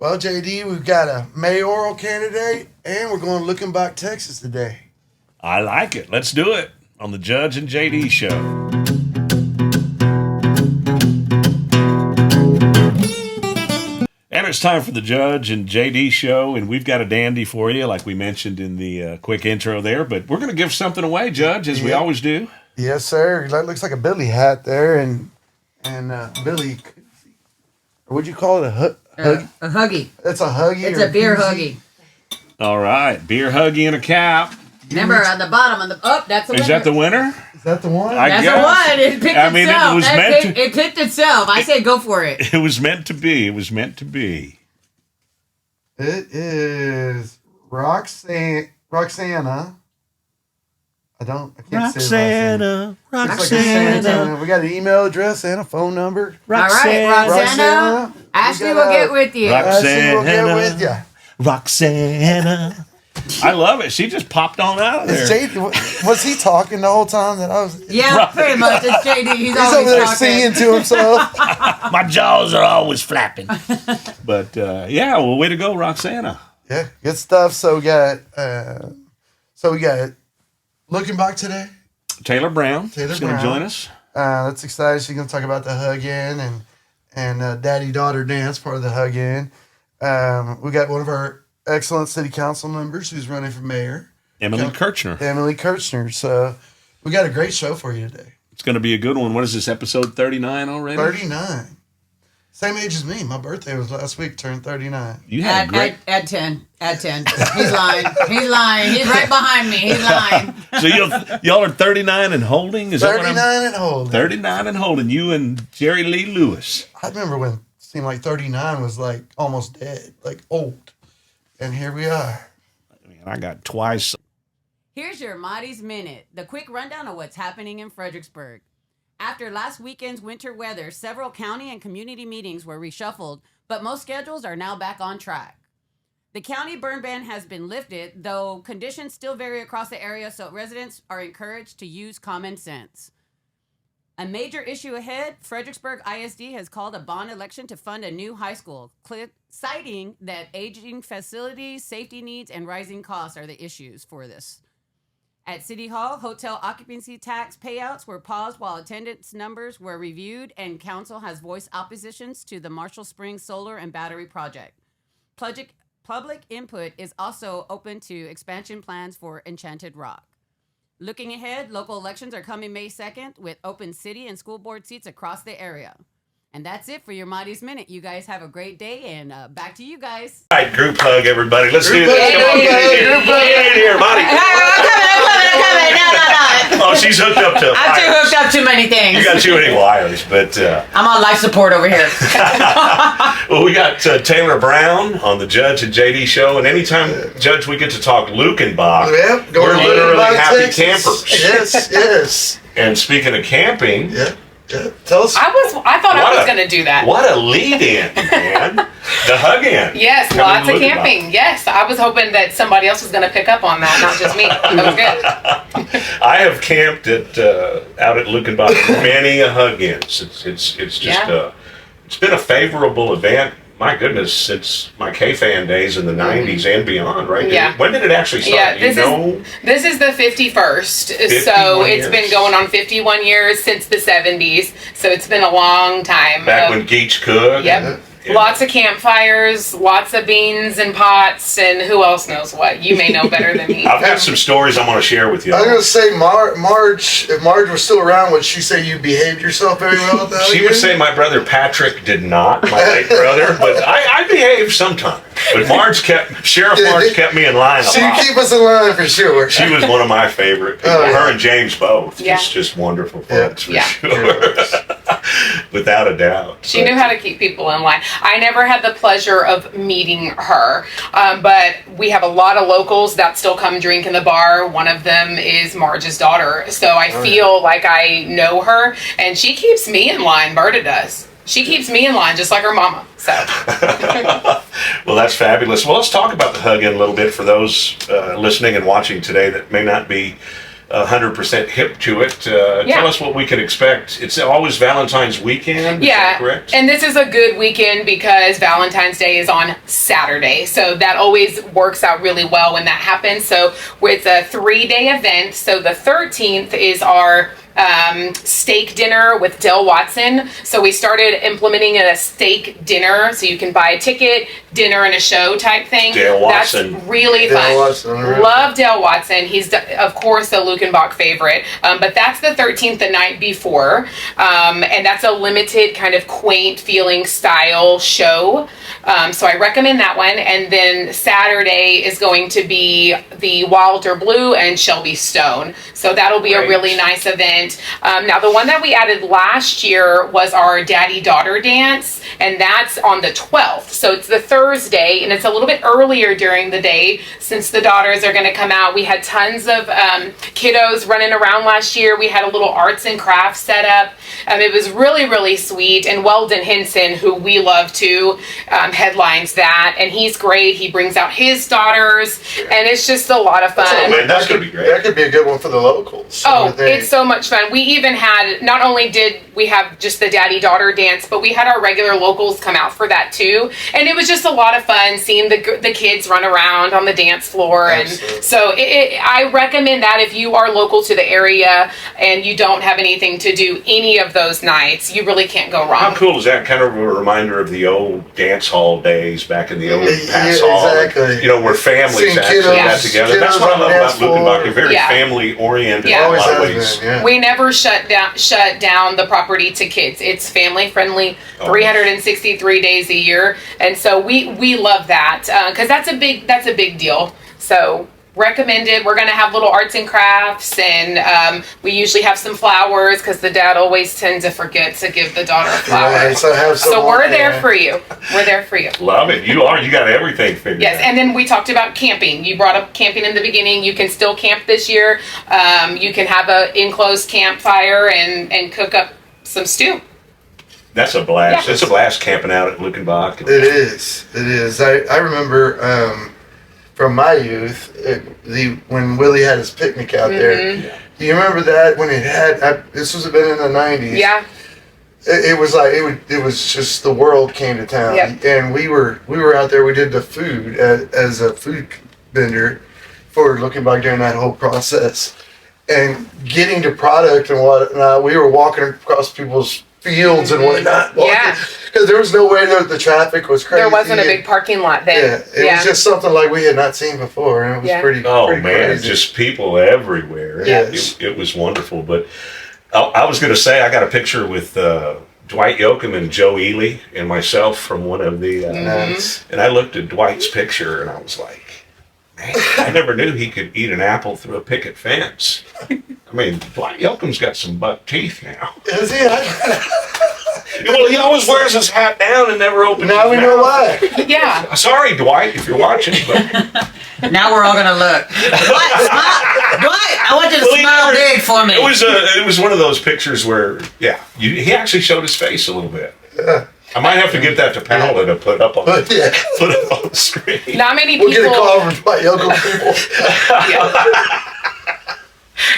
Well, JD, we've got a mayoral candidate, and we're going to Luckenbach, Texas today. I like it. Let's do it on the Judge and JD Show. And it's time for the Judge and JD Show, and we've got a dandy for you, like we mentioned in the quick intro there. But we're going to give something away, Judge, as we always do. Yes, sir. That looks like a Billy hat there, and Billy, what'd you call it? A huggy. It's a huggy. It's a beer huggy. All right, beer huggy and a cap. Remember, on the bottom, that's the winner. Is that the winner? Is that the one? That's the one. It picked itself. It was meant to. It picked itself. I said go for it. It was meant to be. It was meant to be. It is Roxana. I can't say it. Roxana. We got an email address and a phone number. All right, Roxana. Ashley will get with you. Ashley will get with you. Roxana. I love it. She just popped on out of there. Was he talking the whole time that I was? Yeah, right. Pretty much. It's JD. He's always over there talking. singing to himself. My jaws are always flapping. But way to go, Roxana. Yeah, good stuff. So we got Luckenbach today. Taylor Brown. She's going to join us. That's exciting. She's going to talk about the hug-in and daddy-daughter dance, part of the hug-in. We got one of our excellent city council members who's running for mayor. Emily Kirchner. Emily Kirchner. So we got a great show for you today. It's going to be a good one. What is this, episode 39 already? 39. Same age as me. My birthday was last week, turned 39. You had a great... Add 10. Add 10. He's lying. He's lying. He's right behind me. He's lying. So y'all are 39 and holding? Is 39 and holding. 39 and holding. You and Jerry Lee Lewis. I remember when it seemed like 39 was like almost dead, like old. And here we are. I got twice. Here's your Marty's Minute, the quick rundown of what's happening in Fredericksburg. After last weekend's winter weather, several county and community meetings were reshuffled, but most schedules are now back on track. The county burn ban has been lifted, though conditions still vary across the area, so residents are encouraged to use common sense. A major issue ahead, Fredericksburg ISD has called a bond election to fund a new high school, citing that aging facilities, safety needs, and rising costs are the issues for this. At City Hall, hotel occupancy tax payouts were paused while attendance numbers were reviewed, and council has voiced oppositions to the Marshall Springs solar and battery project. Public input is also open to expansion plans for Enchanted Rock. Looking ahead, local elections are coming May 2nd with open city and school board seats across the area. And that's it for your Marty's Minute. You guys have a great day, and back to you guys. All right, group hug, everybody. Let's do this. Come on, get in here, Marty. I'm coming. No. Oh, she's hooked up to I'm too hooked up too many things. You got too many wires, but... I'm on life support over here. Well, we got Taylor Brown on the Judge and JD Show, and anytime, Judge, we get to talk Luckenbach, we're literally happy campers. Yes. And speaking of camping... Yeah. Tell us. I thought I was going to do that. What a lead-in, man. The hug-in. Yes, lots of camping. Yes, I was hoping that somebody else was going to pick up on that, not just me. That was good. I have camped out at Luckenbach many a hug-ins. It's just it's been a favorable event. My goodness, since my K-Fan days in the 90s and beyond, right? Yeah. When did it actually start? Yeah, this is the 51st. So it's been going on 51 years since the 70s. So it's been a long time. Back when Geach could. Yep. Yeah. Lots of campfires, lots of beans and pots, and who else knows what. You may know better than me. I've got some stories I want to share with you. I was going to say, Marge, if Marge was still around, would she say you behaved yourself very well at that? She would say my brother Patrick did not, my late brother, but I behaved sometimes. But Sheriff Marge kept me in line a lot. She keep us in line for sure. She was one of my favorite people. Her and James both. Yeah. Just wonderful folks for sure. Without a doubt. She knew how to keep people in line. I never had the pleasure of meeting her, but we have a lot of locals that still come drink in the bar. One of them is Marge's daughter, so I feel like I know her, and she keeps me in line. Berta does. She keeps me in line just like her mama. So. Well, that's fabulous. Well, let's talk about the hug-in a little bit for those listening and watching today that may not be 100% hip to it. Tell us what we can expect. It's always Valentine's weekend. Is that correct? And this is a good weekend because Valentine's Day is on Saturday. So that always works out really well when that happens. So it's a 3-day event. So the 13th is our steak dinner with Del Watson. So we started implementing a steak dinner, so you can buy a ticket, dinner and a show type thing. Del Watson. That's really fun. Love Del Watson. He's of course a Luckenbach favorite, but that's the 13th, the night before, and that's a limited kind of quaint feeling style show. So I recommend that one. And then Saturday is going to be the Wilder Blue and Shelby Stone. So that'll be a really nice event. Now the one that we added last year was our daddy-daughter dance, and that's on the 12th. So it's the Thursday, and it's a little bit earlier during the day since the daughters are going to come out. We had tons of kiddos running around last year. We had a little arts and crafts set up. It was really, really sweet. And Weldon Henson, who we love too, headlines that, and he's great. He brings out his daughters, and it's just a lot of fun. Oh, man, that's going to be great. That could be a good one for the locals. It's so much fun. We even had, not only did we have just the daddy-daughter dance, but we had our regular locals come out for that too. And it was just a lot of fun seeing the kids run around on the dance floor. Absolutely. And so I recommend that if you are local to the area and you don't have anything to do any of those nights, you really can't go wrong. How cool is that? Kind of a reminder of the old dance hall days back in the old pass hall. Exactly. You know, where families actually got together. That's what I love about Luckenbach. They're very family oriented in a lot of ways. We never shut down the property to kids. It's family friendly, 363 days a year, and so we love that because that's a big deal. So recommended. We're going to have little arts and crafts, and we usually have some flowers because the dad always tends to forget to give the daughter a flower. Right, so we're there for you. We're there for you. Love it. You got everything figured out. Yes, and then we talked about camping. You brought up camping in the beginning. You can still camp this year. You can have an enclosed campfire and cook up some stew. That's a blast. It's a blast camping out at Luckenbach. It is. I remember from my youth, when Willie had his picnic out there. Do you remember that when it had? This was been in the 90s. Yeah. It was like it was just the world came to town, and we were out there. We did the food as a food vendor for Luckenbach during that whole process, and getting to product and whatnot. We were walking across people's fields and whatnot. Because there was no way that the traffic was crazy. There wasn't a big parking lot then. Yeah, it was just something like we had not seen before, and it was pretty. Oh pretty man, crazy. just people everywhere. Yes. It was wonderful. But I was going to say I got a picture with Dwight Yoakam and Joe Ely and myself from one of the. And I looked at Dwight's picture and I was like, man, I never knew he could eat an apple through a picket fence. I mean, Dwight Yoakam's got some buck teeth now. Is he? Well, he always wears his hat down and never opens his mouth. Now we know why. Yeah. Sorry, Dwight, if you're watching. But now we're all gonna look. Dwight, I want you to smile big for me. It was one of those pictures where, he actually showed his face a little bit. Yeah. I might have to get that to Paola to put up on put it on the screen. Not many people. We'll get a call from Dwight Yoakam people.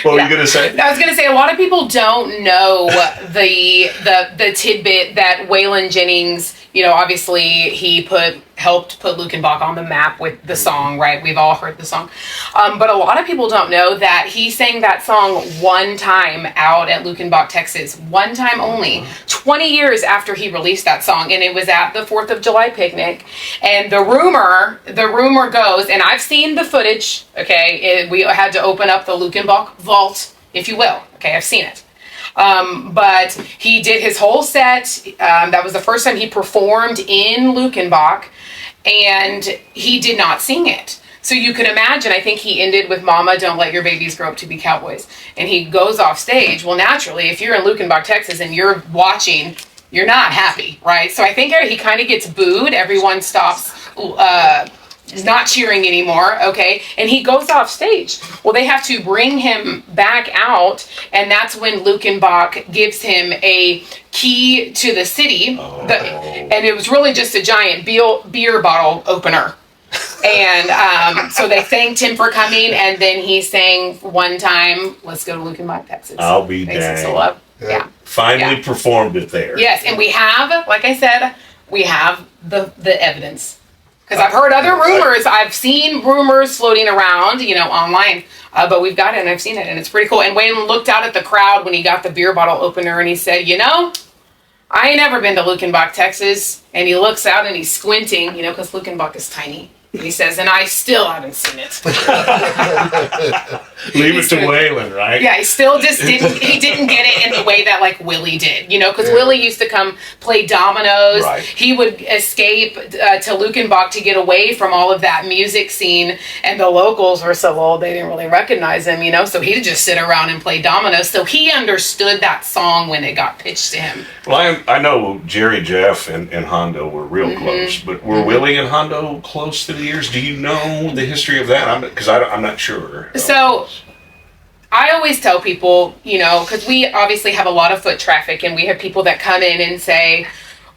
What were you gonna say? I was gonna say a lot of people don't know the tidbit that Waylon Jennings, obviously he helped put Luckenbach on the map with the song, right? We've all heard the song. But a lot of people don't know that he sang that song one time out at Luckenbach, Texas. One time only. 20 years after he released that song. And it was at the 4th of July picnic. And the rumor goes, and I've seen the footage, okay? We had to open up the Luckenbach vault, if you will. Okay, I've seen it. But he did his whole set. That was the first time he performed in Luckenbach, and he did not sing it. So you can imagine, I think he ended with "Mama, don't let your babies grow up to be cowboys." And he goes off stage. Well, naturally, if you're in Luckenbach, Texas, and you're watching, you're not happy, right? So I think he kind of gets booed. Everyone stops not cheering anymore, okay? And he goes off stage. Well, they have to bring him back out, and that's when Luckenbach gives him a key to the city. And it was really just a giant beer bottle opener. And so they thanked him for coming, and then he sang one time, "Let's go to Luckenbach, Texas." I'll be Basics of dang. Love. Yeah. Finally Yeah. performed it there. Yes, and we have, like I said, we have the evidence. Because I've heard other rumors. I've seen rumors floating around, online. But we've got it, and I've seen it, and it's pretty cool. And Waylon looked out at the crowd when he got the beer bottle opener, and he said, I ain't never been to Luckenbach, Texas. And he looks out, and he's squinting, because Luckenbach is tiny. And he says, and I still haven't seen it. Leave it to Waylon, right? Yeah, he still just didn't get it in the way that like Willie did, because Willie used to come play dominoes. Right. He would escape to Luckenbach to get away from all of that music scene, and the locals were so old they didn't really recognize him, so he'd just sit around and play dominoes. So he understood that song when it got pitched to him. Well, I know Jerry, Jeff, and Hondo were real close, but were Willie and Hondo close through the years? Do you know the history of that? Because I'm not sure. So I always tell people, because we obviously have a lot of foot traffic, and we have people that come in and say,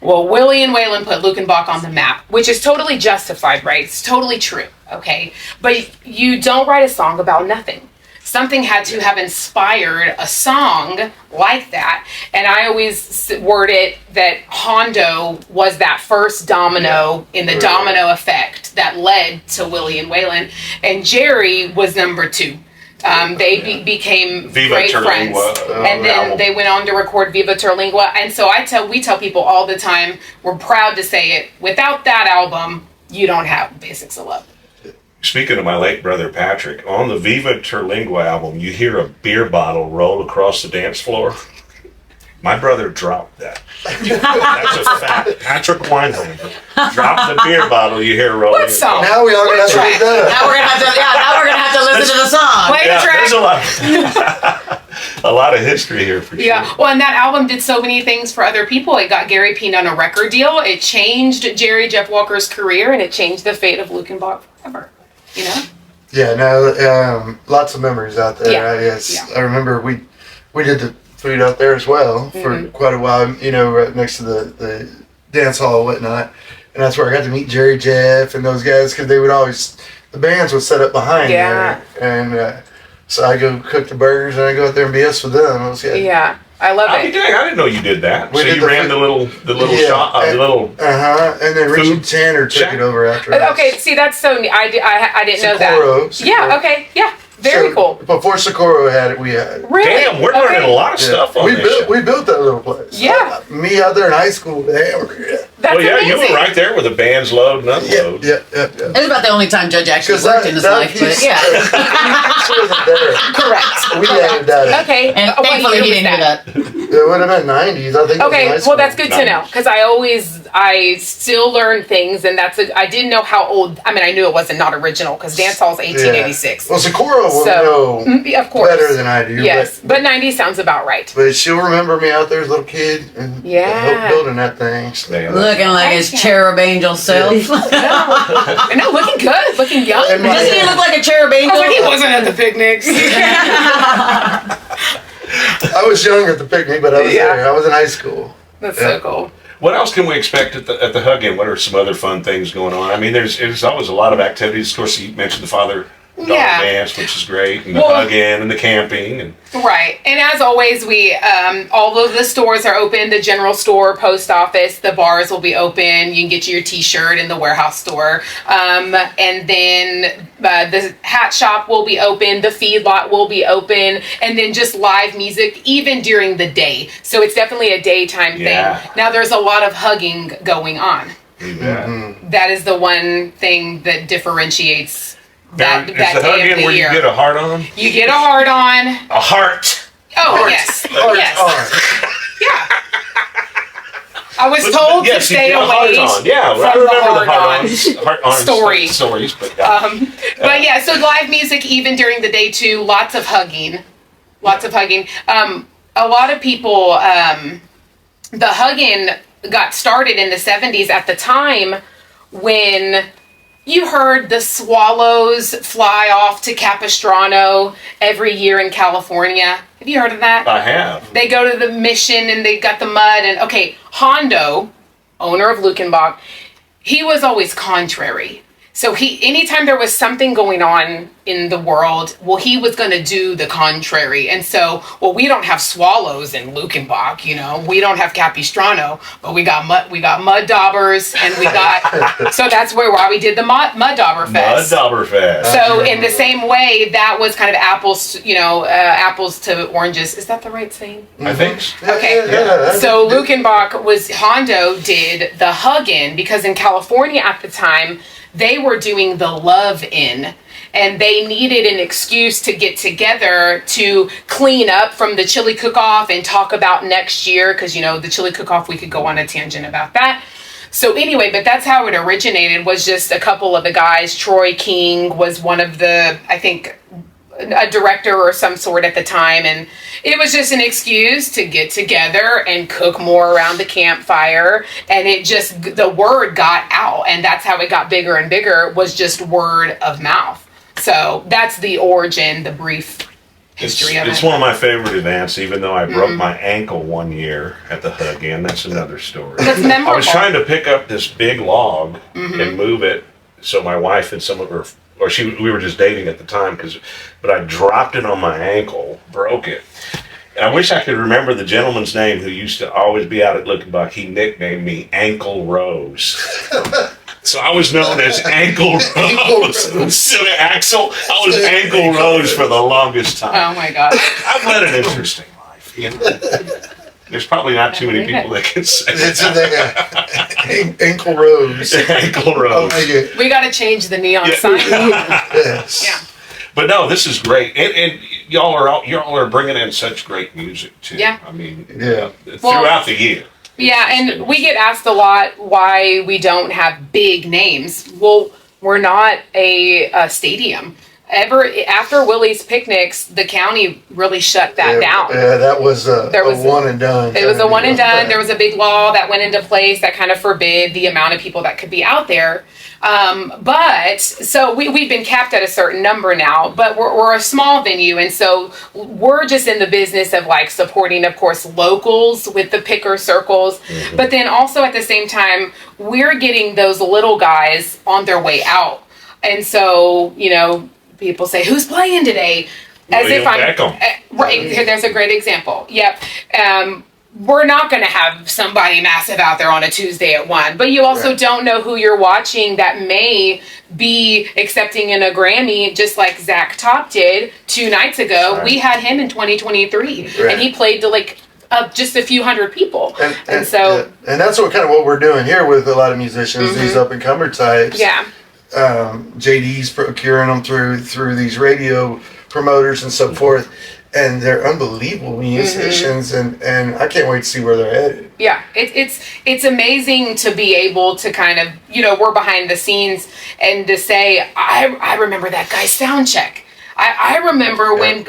well, Willie and Waylon put Luckenbach on the map, which is totally justified, right? It's totally true, okay? But you don't write a song about nothing. Something had to have inspired a song like that. And I always word it that Hondo was that first domino in the domino effect that led to Willie and Waylon. And Jerry was number 2. They became Viva great friends. And then album. they went on to record Viva Terlingua. And so we tell people all the time, we're proud to say it, without that album, you don't have Basics of Love. Speaking of my late brother Patrick, on the Viva Terlingua album, you hear a beer bottle roll across the dance floor. My brother dropped that. That's a fact. Patrick Weinholmer dropped the beer bottle you hear rolling. What song? Now we all gonna have to read that. Now we're gonna have to listen to the song. Play the track. There's a lot of history here for sure. Yeah, well, and that album did so many things for other people. It got Gary Peen on a record deal. It changed Jerry Jeff Walker's career, and it changed the fate of Luckenbach forever. Yeah, no, lots of memories out there. Yeah. I guess Yeah. I remember we did the food out there as well for quite a while. Right next to the dance hall and whatnot, and that's where I got to meet Jerry, Jeff, and those guys because they would always the bands would set up behind there, and so I go cook the burgers and I go out there and BS with them. It was good. Yeah, I love I it. didn't know you did that. We So did you the ran food- the little shop, and, the little. and then Richard food Tanner took shack. it over after us. Okay, see, that's so neat. I didn't know Socorro, that. Yeah, okay, yeah, very So, cool. Before Socorro had it, we had it. Really? Damn, we're learning a lot of stuff on we this built show. we built that little place. Yeah. Me out there in high school with a hamburger. That's Well, yeah, amazing. you were right there with the bands load and unload. Yeah. It's about the only time Judge actually 'Cause worked in his life, but he's- yeah. She wasn't there. Correct. We added that in. Okay. And what thankfully year he was didn't hear that. It would have been 90s, I think. Okay, it was high well school. that's good to know because I still learn things, and I didn't know how old. I mean, I knew it wasn't not original because dance hall's 1886. Well, Socorro will So, know of course, better than I do. Yes, but 90 sounds about right. But she'll remember me out there as a little kid and Yeah. building that thing. So. Yeah. Looking like his Yeah. cherub angel self. No, looking good, looking young. And my- Doesn't he look like a cherub I angel? was like, he wasn't at the picnics. I was young at the picnic, but I was Yeah. there. I was in high school. That's Yeah. so cool. What else can we expect at the hug-in? What are some other fun things going on? I mean, there's always a lot of activities. Of course, you mentioned the father-daughter Yeah. dance, which is great, and the Well- hug-in and the camping. And Right. And as always, we all of the stores are open, the general store, post office, the bars will be open. You can get your t-shirt in the warehouse store. And then the hat shop will be open, the feedlot will be open, and then just live music even during the day. So it's definitely a daytime Yeah. thing. Now there's a lot of hugging going on. That is the one thing that differentiates that is the day of hug-in the where year. you get a heart on? You get a hard on. A heart. Oh, Heart. yes. Heart Yes. on. Yeah. I was told to Yes, you stay get a heart away on. Yeah, from I the remember hard the heart on. on story. stories, but But yeah, so live music even during the day too. Lots of hugging. Lots of hugging. A lot of people, the hugging got started in the 70s at the time when you heard the swallows fly off to Capistrano every year in California. Have you heard of that? I have. They go to the mission and they got the mud and okay, Hondo, owner of Luckenbach, he was always contrary. So anytime there was something going on in the world, well, he was going to do the contrary. And so, well, we don't have swallows in Luckenbach, we don't have Capistrano, but we got mud daubers, and we got, so that's why we did the mud dauber fest. Mud dauber fest. So in the same way, that was kind of apples, apples to oranges. Is that the right saying? I think so. Okay. Yeah. So Luckenbach Hondo did the hug-in, because in California at the time, they were doing the love-in, and they needed an excuse to get together to clean up from the chili cook-off and talk about next year, because, the chili cook-off, we could go on a tangent about that. So anyway, but that's how it originated, was just a couple of the guys. Troy King was one of the, I think, a director or some sort at the time, and it was just an excuse to get together and cook more around the campfire, and the word got out, and that's how it got bigger and bigger, was just word of mouth. So that's the origin, the brief history of it. It's one of my favorite events, even though I broke my ankle one year at the hug-in. That's another story. That's memorable. I was trying to pick up this big log and move it, so my wife and some of her, we were just dating at the time, but I dropped it on my ankle, broke it. And I wish I could remember the gentleman's name who used to always be out at Luckenbach. He nicknamed me Ankle Rose. So I was known as Ankle Rose. Instead of Axel, I was Ankle Rose for the longest time. Oh my God. I've led an interesting life. There's probably not too many people that can say that. Ankle Rose. Ankle Rose. We got to change the neon sign. Yes. Yeah. But no, this is great, and y'all are bringing in such great music too. Yeah. I mean, Well, throughout the year. Yeah, and we get asked a lot why we don't have big names. Well, we're not a stadium. After Willie's Picnics, the county really shut that down. Yeah, that was a one and done. It was a one and done. There was a big law that went into place that kind of forbid the amount of people that could be out there. But so we've been capped at a certain number now, but we're a small venue. And so we're just in the business of like supporting, of course, locals with the picker circles. Mm-hmm. But then also at the same time, we're getting those little guys on their way out. And so, people say, who's playing today? As if I'm right. There's a great example. Yep. We're not going to have somebody massive out there on a Tuesday at 1, but you also don't know who you're watching that may be accepting in a Grammy, just like Zach Top did 2 nights ago. Right. We had him in 2023, and he played to just a few hundred people. And so, and that's what we're doing here with a lot of musicians, these up and comer types. Yeah. JD's procuring them through these radio promoters and so forth, and they're unbelievable musicians, and I can't wait to see where they're headed. Yeah, it's amazing to be able to kind of, we're behind the scenes and to say, I remember that guy's sound check. I remember when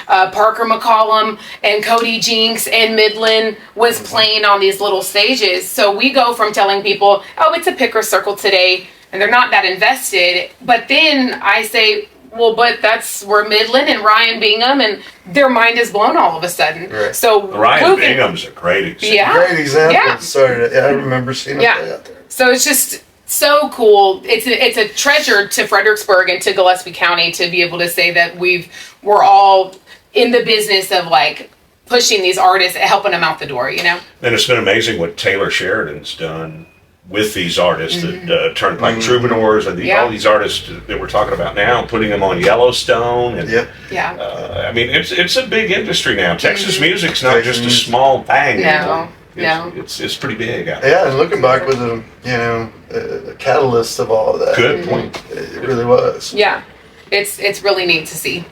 Parker McCollum and Cody Jinks and Midland was playing on these little stages. So we go from telling people, oh, it's a picker circle today, and they're not that invested. But then I say, well, but that's where Midland and Ryan Bingham, and their mind is blown all of a sudden. Right. So Ryan Bingham's a great example. Yeah. Great example. Yeah. Sorry, I remember seeing him play out there. So it's just so cool. It's a treasure to Fredericksburg and to Gillespie County to be able to say that we're all in the business of like pushing these artists, helping them out the door. And it's been amazing what Taylor Sheridan's done with these artists, the Turnpike Troubadours, and all these artists that we're talking about now, putting them on Yellowstone, and I mean, it's a big industry now. Texas music's not just a small thing. No, it's pretty big out there. Yeah, and Luckenbach was a catalyst of all of that. Good point. It really was. Yeah, it's really neat to see.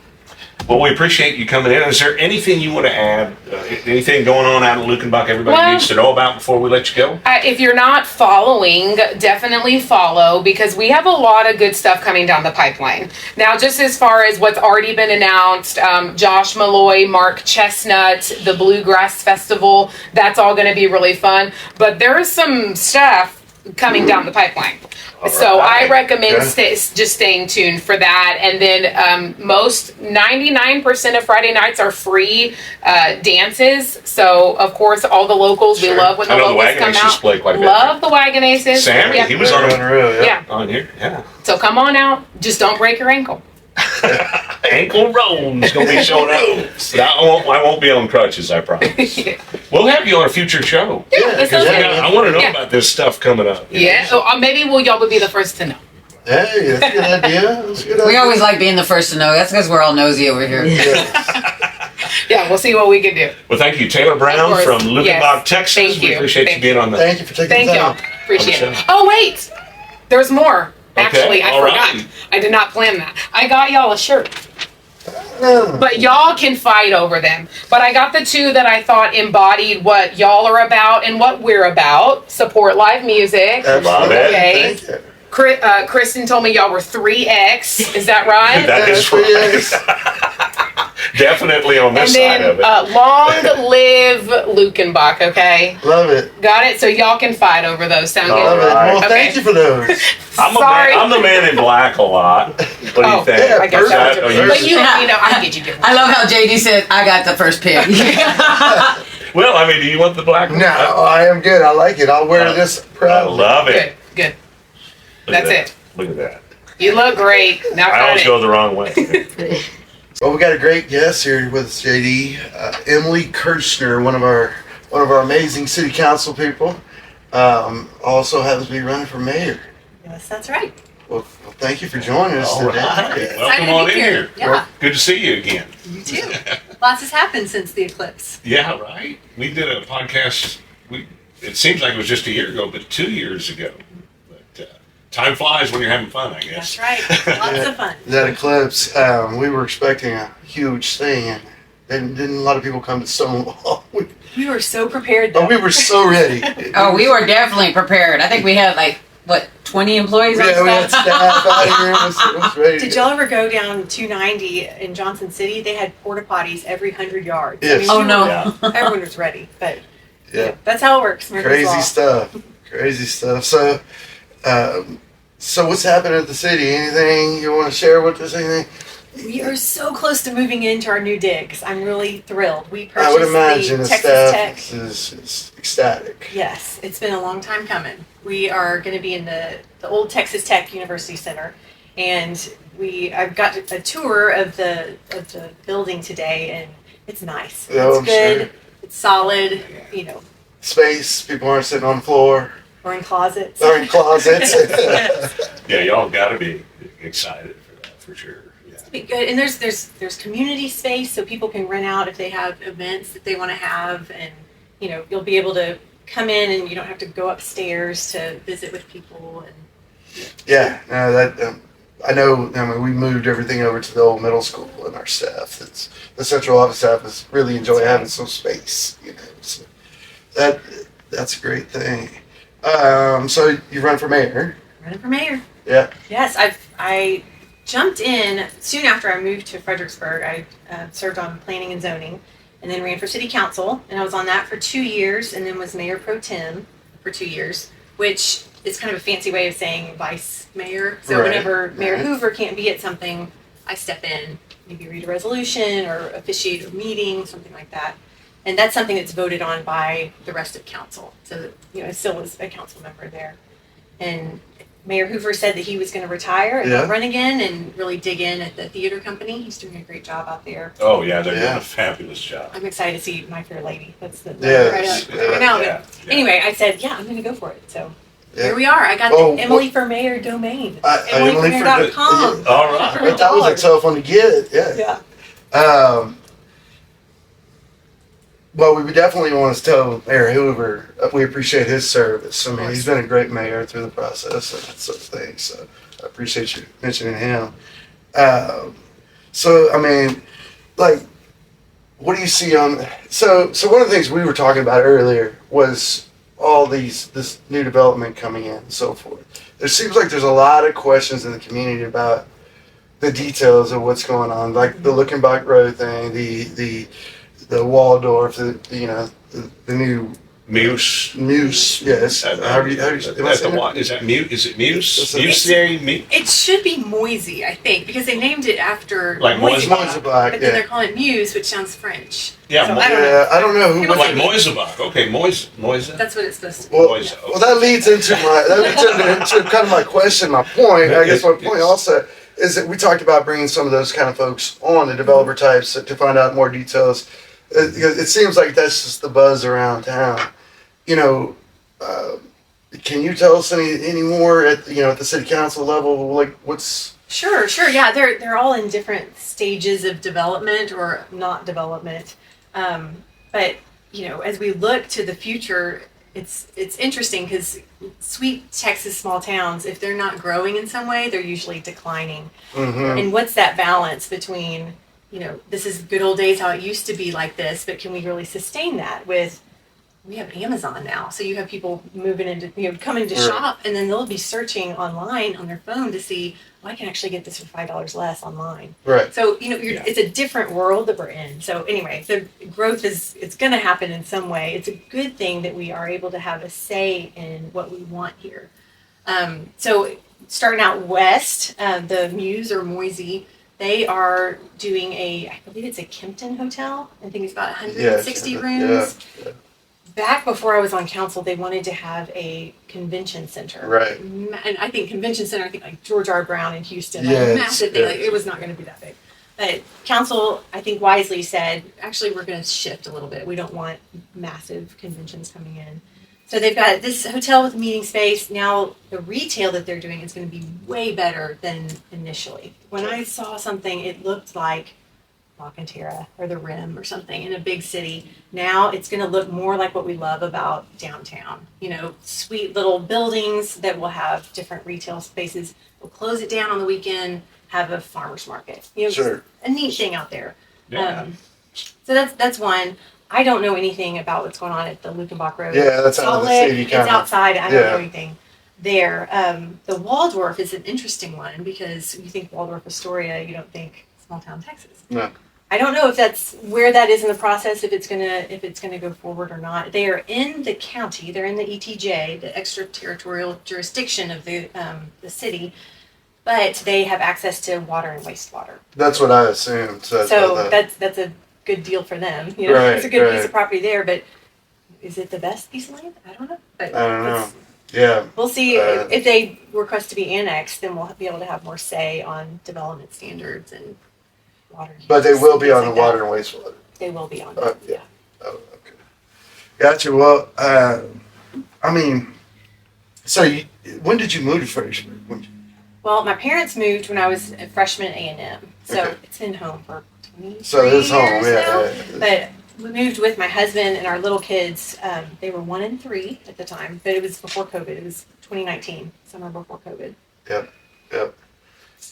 Well, we appreciate you coming in. Is there anything you want to add? Anything going on out of Luckenbach everybody needs to know about before we let you go? If you're not following, definitely follow, because we have a lot of good stuff coming down the pipeline. Now, just as far as what's already been announced, Josh Malloy, Mark Chestnut, the Bluegrass Festival, that's all going to be really fun. But there is some stuff coming down the pipeline. All So I right. recommend Okay. just staying tuned for that. And then most 99% of Friday nights are free dances. So of course all the locals, we Sure. love when the I know the locals come Wagonaces out. play quite a bit. Love the Wagon Aces. Sammy, Yeah. he was They're on unreal, Yeah. on here. Yeah. So come on out. Just don't break your ankle. Ankle Rome's gonna be showing up. But I won't be on crutches, I promise. We'll have you on a future show. Yeah, that 'Cause sounds we good. got- I want to know Yeah. about this stuff coming up. you know, Yeah. so- So, maybe y'all would be the first to know. Hey, that's a good idea. That's a good We idea. always like being the first to know. That's because we're all nosy over here. Yeah, we'll see what we can do. Well, thank you, Taylor Brown Of course. from Luckenbach, Yes. Texas. Thank We you. appreciate Thank you being on the. Thank you for taking Thank the y'all. time. Appreciate it. show. Oh, wait. There's more. Actually, I all forgot. right. I did not plan that. I got y'all a shirt. No. But y'all can fight over them. But I got the two that I thought embodied what y'all are about and what we're about. Support live music. Absolutely. Okay. Thank you. Kristen told me y'all were 3X. Is that right? That is Yes, right. yes. Definitely on And this side then of it. long live Luckenbach, okay? Love it. Got it? So y'all can fight over those. Sound All Love good? it. right. Well, thank Okay. you for those. Sorry. I'm the man in black a lot. What do you Oh, think? yeah, I guess Is that that- was are you- But you know, I get you different. I love how JD said, I got the first pick. well, I mean, do you want the black one? No, I am good. I like it. I'll wear this I proudly. love it. Good, good. Look at That's that. it. Look at that. You look great. Now I cut always it. go the wrong way. Well, we got a great guest here with us, JD. Emily Kirchner, one of our amazing city council people, also happens to be running for mayor. Yes, that's right. Well, thank you for joining us All today. right. Welcome Excited to on be in here. Yeah, Good to see you again. you too. Lots has happened since the eclipse. Yeah, right. We did a podcast. It seems like it was just a year ago, but 2 years ago. But time flies when you're having fun, I guess. That's right. Lots of fun. That eclipse, we were expecting a huge thing, and didn't a lot of people come to Stonewall? We were so prepared though. But we were so ready. Oh, we were definitely prepared. I think we had 20 employees Yeah, on we had staff? staff out here. It was ready. Did y'all ever go down 290 in Johnson City? They had porta potties every 100 yards. Yes. we Oh, were- no. Yeah. Everyone was ready, but Yeah. that's how it works. Murphy's Crazy Law. stuff. Crazy stuff. So what's happening at the city? Anything you want to share with us? Anything? We are so close to moving into our new digs. I'm really thrilled. We purchased I would imagine the the Texas staff Tech. is ecstatic. Yes, it's been a long time coming. We are going to be in the old Texas Tech University Center, and I've got a tour of the building today, and it's nice. Oh, It's I'm good. sure. It's solid. You know, Space. People aren't sitting on the floor we're in closets. or in closets. Yeah, y'all got to be excited for that, for sure. Yeah. Be good. And there's community space, so people can rent out if they have events that they want to have, and you'll be able to come in and you don't have to go upstairs to visit with people. And Yeah, no, that I know. I mean, we moved everything over to the old middle school, and our staff, the central office staff, is really enjoy having some space. So that's a great thing. So you run for mayor? running for mayor. Yeah. Yes, I jumped in soon after I moved to Fredericksburg. I served on planning and zoning, and then ran for city council, and I was on that for 2 years, and then was mayor pro tem for 2 years, which is kind of a fancy way of saying vice mayor. So Right, whenever Mayor right. Hoover can't be at something, I step in, maybe read a resolution or officiate a meeting, something like that. And that's something that's voted on by the rest of council. So, I still was a council member there. And Mayor Hoover said that he was going to retire and Yeah. not run again and really dig in at the theater company. He's doing a great job out there. Oh, yeah, they're doing Yeah. a fabulous job. I'm excited to see My Fair Lady. That's the Yes, right now. yeah, But yeah. anyway, I said, yeah, I'm going to go for it. So Yeah. here we are. I got Oh, the Emily for Mayor domain. Emily for EmilyForMayor.com. All right. For But that was a $1. tough one to get. Yeah. Yeah. Well, we would definitely want to tell Mayor Hoover we appreciate his service. I mean, he's been a great mayor through the process and that sort of thing. So I appreciate you mentioning him. So I mean, what do you see on? So one of the things we were talking about earlier was all this new development coming in and so forth. There seems like there's a lot of questions in the community about the details of what's going on, like the Luckenbach Road thing, the Waldorf, the new Muse. Muse, yes. How do you, am I At saying the that? what? Is that Muse? Is it Muse? That's a- Muse? It should be Moisey, I think, because they named it after Like Moisebach, but then yeah. they're calling it Muse, which sounds French. Yeah, so Mo- I don't know. Yeah, I don't know who. People Like say- Moisebach. Okay, Moise. That's what it's supposed to be. Well, Moise. well, that leads into kind of my question, my point. I guess my point also is that we talked about bringing some of those kind of folks on, the developer types, to find out more details. Because it seems like that's just the buzz around town. You know, can you tell us any more at the city council level? Like, what's Sure. Yeah, they're all in different stages of development or not development. But as we look to the future, it's interesting because sweet Texas small towns, if they're not growing in some way, they're usually declining. Mm-hmm. And what's that balance between this is good old days how it used to be like this, but can we really sustain that with? We have Amazon now, so you have people moving into, coming to Right. shop, and then they'll be searching online on their phone to see, I can actually get this for $5 less online. right? So it's a different world that we're in. So anyway, the growth it's going to happen in some way. It's a good thing that we are able to have a say in what we want here. So starting out west, the Muse or Moisey, they are doing I believe it's a Kimpton hotel. I think it's about 160 rooms. Yeah. Back before I was on council, they wanted to have a convention center. Right. And I think convention center, I think like George R. Brown in Houston, Yes, massive thing. yes. Like it was not going to be that big. But council, I think wisely said, actually, we're going to shift a little bit. We don't want massive conventions coming in. So they've got this hotel with meeting space. Now the retail that they're doing is going to be way better than initially. When I saw something, it looked like Luckenbach or the Rim or something in a big city. Now it's going to look more like what we love about downtown. Sweet little buildings that will have different retail spaces. We'll close it down on the weekend, have a farmer's market. Sure. A neat thing out there. Yeah. So that's one. I don't know anything about what's going on at the Luckenbach Road. Yeah, that's out of the Solid, city it's kinda. outside. I don't Yeah. know anything there. The Waldorf is an interesting one because you think Waldorf Astoria, you don't think small town Texas. No. I don't know if that's where that is in the process, if it's gonna go forward or not. They are in the county. They're in the ETJ, the extraterritorial jurisdiction of the city, but they have access to water and wastewater. That's what I assumed. So That's a good deal for them. Right, It's a good piece right. of property there, but is it the best piece of land? I don't know. But I don't know. it's- Yeah. We'll see Uh, if they request to be annexed, then we'll be able to have more say on development standards and water use. But they will be things on the like that. water and wastewater. They will be on Oh, it. yeah. Yeah. Oh, okay. Gotcha. Well, so when did you move to Fredericksburg? Well, my parents moved when I was a freshman at A&M, so Okay. it's been home for 20 So it was home, years yeah, now. yeah. But we moved with my husband and our little kids. They were 1 and 3 at the time, but it was before COVID. It was 2019, summer before COVID. Yep.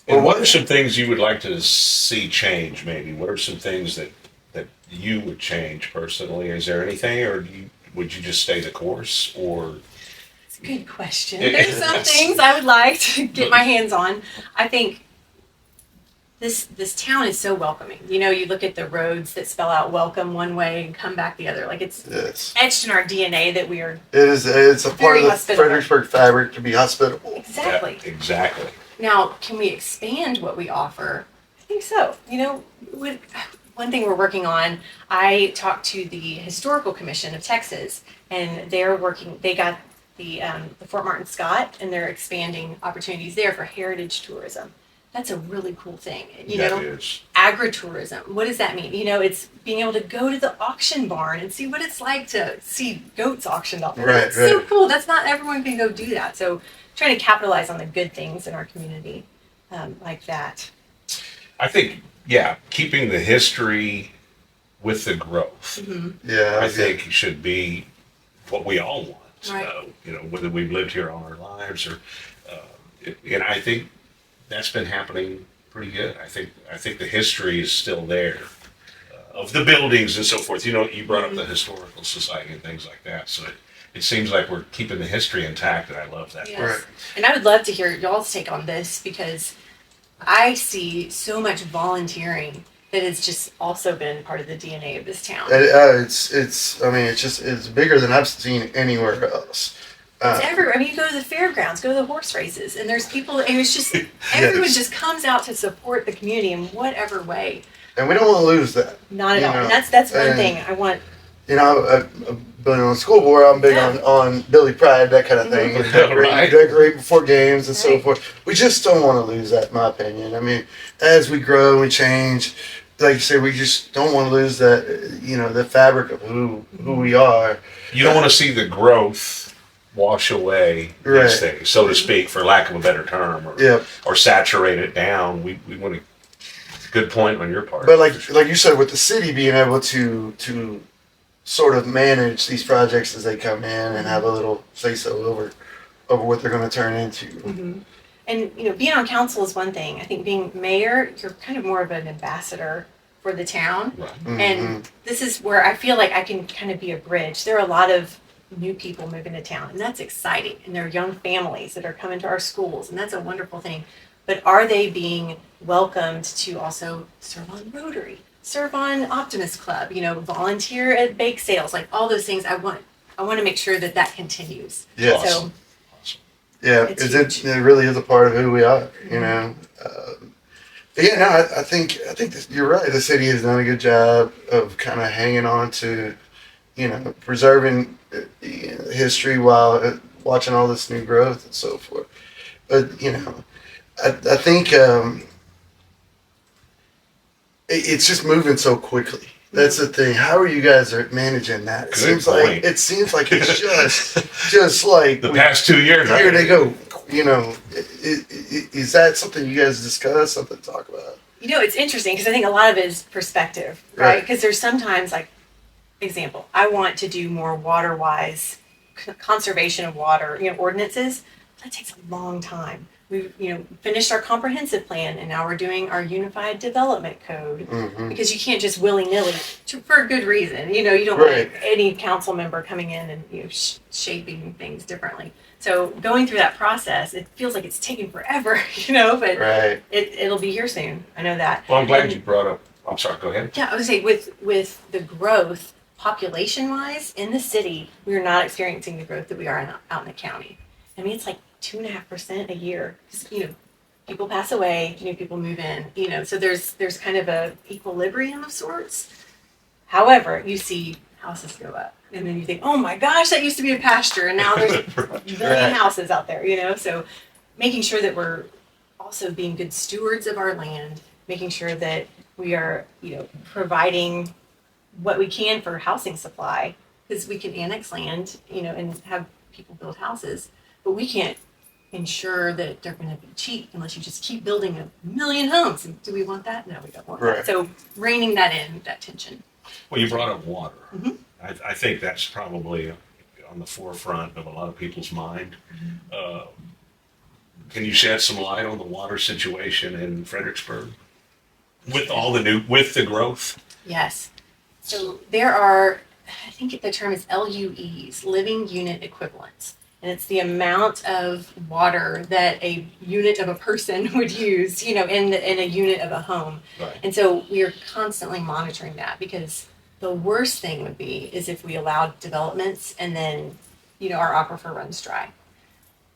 And what are some things you would like to see change? Maybe what are some things that you would change personally? Is there anything, or would you just stay the course? Or It's a good question. There's some things I would like to get my hands on. I think this town is so welcoming. You look at the roads that spell out welcome one way and come back the other. Like it's Yes. etched in our DNA that we are It is. It's a part Very of the hospitable. Fredericksburg fabric to be hospitable. exactly. Yeah, exactly. Now, can we expand what we offer? I think so. One thing we're working on, I talked to the Historical Commission of Texas, and they got the Fort Martin Scott, and they're expanding opportunities there for heritage tourism. That's a really cool thing. That is. Agritourism. What does that mean? It's being able to go to the auction barn and see what it's like to see goats auctioned off. Right, That's so right. cool. That's not everyone can go do that. So trying to capitalize on the good things in our community like that. I think, keeping the history with the growth. Yeah. I think should be what we all want. Right. Whether we've lived here all our lives or, and I think that's been happening pretty good. I think the history is still there of the buildings and so forth. You brought up the historical society and things like that. So it seems like we're keeping the history intact, and I love that. Yes. Right. And I would love to hear y'all's take on this because I see so much volunteering that has just also been part of the DNA of this town. It's bigger than I've seen anywhere else. It's everywhere. I mean, you go to the fairgrounds, go to the horse races, and there's people, and it's just, everyone just comes out to support the community in whatever way. And we don't want to lose that. Not at all. And that's one thing I want. I've been on the school board. I'm big on Billy Pride, that kind of thing. And decorate before games and so forth. We just don't want to lose that, in my opinion. I mean, as we grow and change, like you say, we just don't want to lose that, the fabric of who we are. You don't want to see the growth wash away these things, so to speak, for lack of a better term, or saturate it down. We want to. Good point on your part. But like you said, with the city being able to sort of manage these projects as they come in and have a little say-so over what they're going to turn into. Mm-hmm. And being on council is one thing. I think being mayor, you're kind of more of an ambassador for the town. Right. Mm-hmm. And this is where I feel like I can kind of be a bridge. There are a lot of new people moving to town, and that's exciting. And there are young families that are coming to our schools, and that's a wonderful thing. But are they being welcomed to also serve on Rotary, serve on Optimist Club, volunteer at bake sales, like all those things? I want to make sure that continues. Yeah. Awesome. Yeah, it really is a part of who we are, I think you're right. The city has done a good job of kind of hanging on to, preserving history while watching all this new growth and so forth. But I think it's just moving so quickly. That's the thing. How are you guys managing that? It seems like it's just like the past 2 years. Here they go. Is that something you guys discuss? Something to talk about? It's interesting because I think a lot of it is perspective, right? Because there's sometimes, like, example, I want to do more water-wise conservation of water, ordinances. That takes a long time. We, finished our comprehensive plan, and now we're doing our unified development code, because you can't just willy-nilly, for a good reason. You don't want any council member coming in and shaping things differently. So going through that process, it feels like it's taking forever, but it'll be here soon. I know that. Well, I'm glad you brought up. I'm sorry. Go ahead. Yeah, I would say with the growth population-wise in the city, we are not experiencing the growth that we are out in the county. I mean, it's like 2.5% a year. Just, people pass away, new people move in, so there's kind of a equilibrium of sorts. However, you see houses go up, and then you think, oh my gosh, that used to be a pasture, and now there's a million houses out there, so making sure that we're also being good stewards of our land, making sure that we are, providing what we can for housing supply, because we can annex land, and have people build houses, but we can't ensure that they're going to be cheap unless you just keep building 1 million homes. And do we want that? No, we don't want that. So reining that in, that tension. Well, you brought up water. I think that's probably on the forefront of a lot of people's mind. Can you shed some light on the water situation in Fredericksburg with the growth? Yes. So there are, I think the term is LUEs, living unit equivalents. And it's the amount of water that a unit of a person would use, in a unit of a home. Right. And so we are constantly monitoring that, because the worst thing would be is if we allowed developments and then, our aquifer runs dry.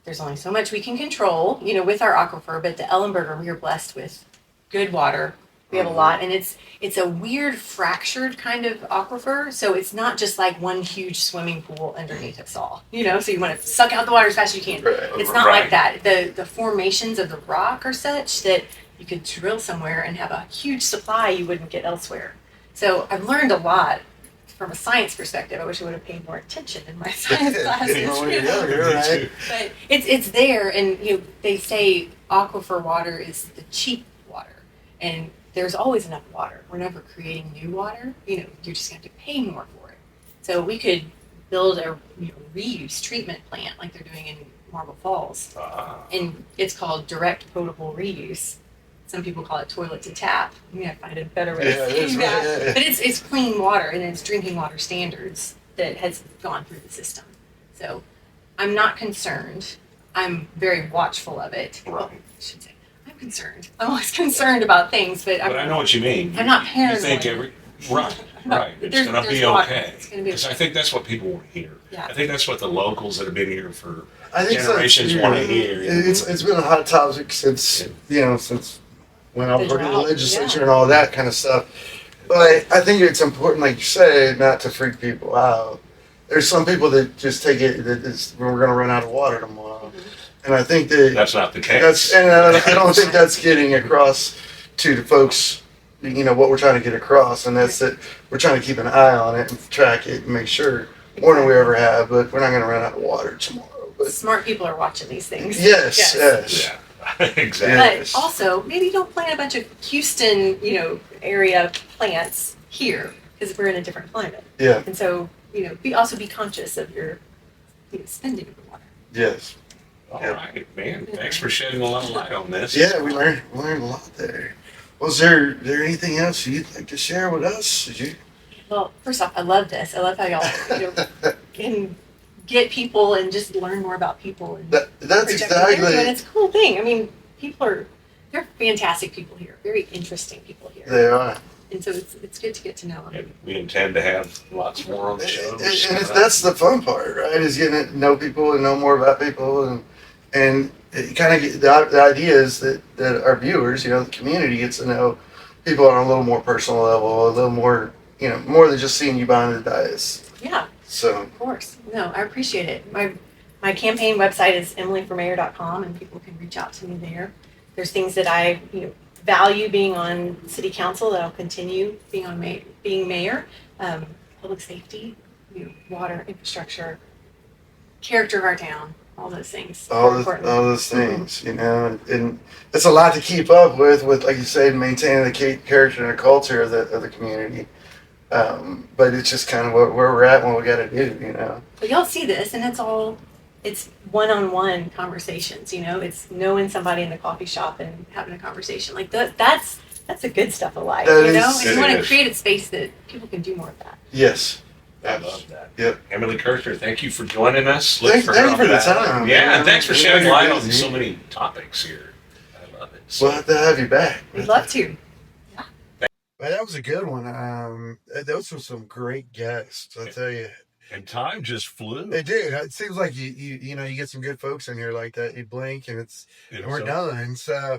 There's only so much we can control, with our aquifer, but the Ellenberger, we are blessed with good water. We have a lot, and it's a weird fractured kind of aquifer, so it's not just like one huge swimming pool underneath us all, so you want to suck out the water as fast as you can. It's not like that. The formations of the rock are such that you could drill somewhere and have a huge supply you wouldn't get elsewhere. So I've learned a lot from a science perspective. I wish I would have paid more attention in my science classes. But it's there, and they say aquifer water is the cheap water, and there's always enough water. We're never creating new water. You're just going to have to pay more for it. So we could build a reuse treatment plant like they're doing in Marble Falls. And it's called direct potable reuse. Some people call it toilet to tap. I'm going to find a better way of saying that. But it's clean water, and it's drinking water standards that has gone through the system. So I'm not concerned. I'm very watchful of it. Right. Well, I should say, I'm concerned. I'm always concerned about things, but But I know what you mean. I'm not You paranoid. think right. It's There's- going to be there's water. okay. It's gonna be Because I okay. think that's what people want to hear. Yeah. I think that's what the locals that have been here for I think so, generations too. want to hear. It's been a hot topic since since when I was The working in the drought, legislature yeah. and all that kind of stuff. But I think it's important, like you say, not to freak people out. There's some people that just take it that we're going to run out of water tomorrow, and I think that That's not the case. I don't think that's getting across to the folks. What we're trying to get across, and that's that we're trying to keep an eye on it and track it and make sure more than we ever have. But we're not going to run out of water tomorrow. But Smart people are watching these things. yes. Yeah, exactly. Yes. But also, maybe don't plant a bunch of Houston, area plants here because we're in a different climate. Yeah. And so, be conscious of your spending of the water. Yes. All right, man. Thanks for shedding a lot of light on this. Yeah, we learned a lot there. Was there anything else you'd like to share with us? Did you? Well, first off, I love this. I love how y'all can get people and just learn more about people. And That's project exactly. what they're doing. It's a cool thing. I mean, they're fantastic people here. Very interesting people here. They are. And so it's good to get to know them. And we intend to have lots more on the show. And that's the fun part, right? Is getting to know people and know more about people, and it kind of the idea is that our viewers, the community, gets to know people on a little more personal level, a little more, more than just seeing you behind the dais. Yeah, So of course. No, I appreciate it. My campaign website is emilyformayor.com, and people can reach out to me there. There's things that I value being on city council that I'll continue being on being mayor. Public safety, water, infrastructure, character of our town, all those things. all are important. those things, and it's a lot to keep up with, like you said, maintaining the character and the culture of the community. But it's just kind of where we're at and what we got to do, But y'all see this, and it's one-on-one conversations. It's knowing somebody in the coffee shop and having a conversation like that. That's the good stuff of life, That And is- you it want to is. create a space that people can do more of that. Yes. I love that. Yep. Emily Kirchner, thank you for joining us. Thank her you on for the that. time, Yeah, man. and thanks for Yeah, shedding you're light on busy. so many topics here. I love it. So, We'll have to have you back. We'd love to. Well, that was a good one. Those were some great guests, I tell you. and time just flew. They did. It seems like you get some good folks in here like that. You blink and we're done. So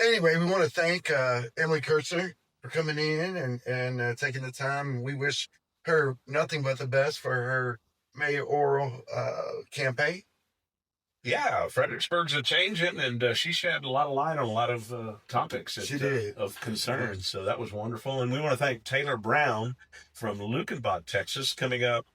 anyway, we want to thank Emily Kirchner for coming in and taking the time. We wish her nothing but the best for her mayoral campaign. Yeah, Fredericksburg's a changing, and she shed a lot of light on a lot of topics She did. of concern. So that was wonderful. And we want to thank Taylor Brown from Luckenbach, Texas, coming up.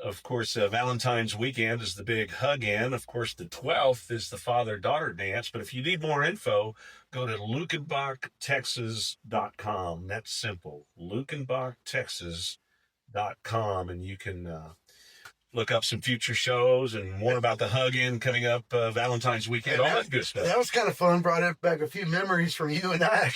Of course, Valentine's weekend is the big hug-in. Of course, the 12th is the father-daughter dance. But if you need more info, go to luckenbachtexas.com. That's simple, luckenbachtexas.com, and you can look up some future shows and more about the hug-in coming up Valentine's weekend, all that good stuff. That was kind of fun. Brought up back a few memories from you and I.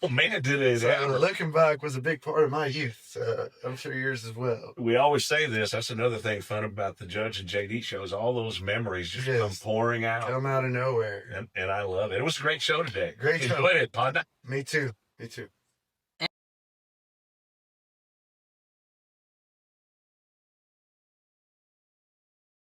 Oh, man, did it So ever. Luckenbach was a big part of my youth. I'm sure yours as well. We always say this. That's another thing fun about the Judge and JD shows. All those memories just Yes. come pouring out. Come out of nowhere. And I love it. It was a great show today. Great show. Enjoyed it, partner. Me too. Me too.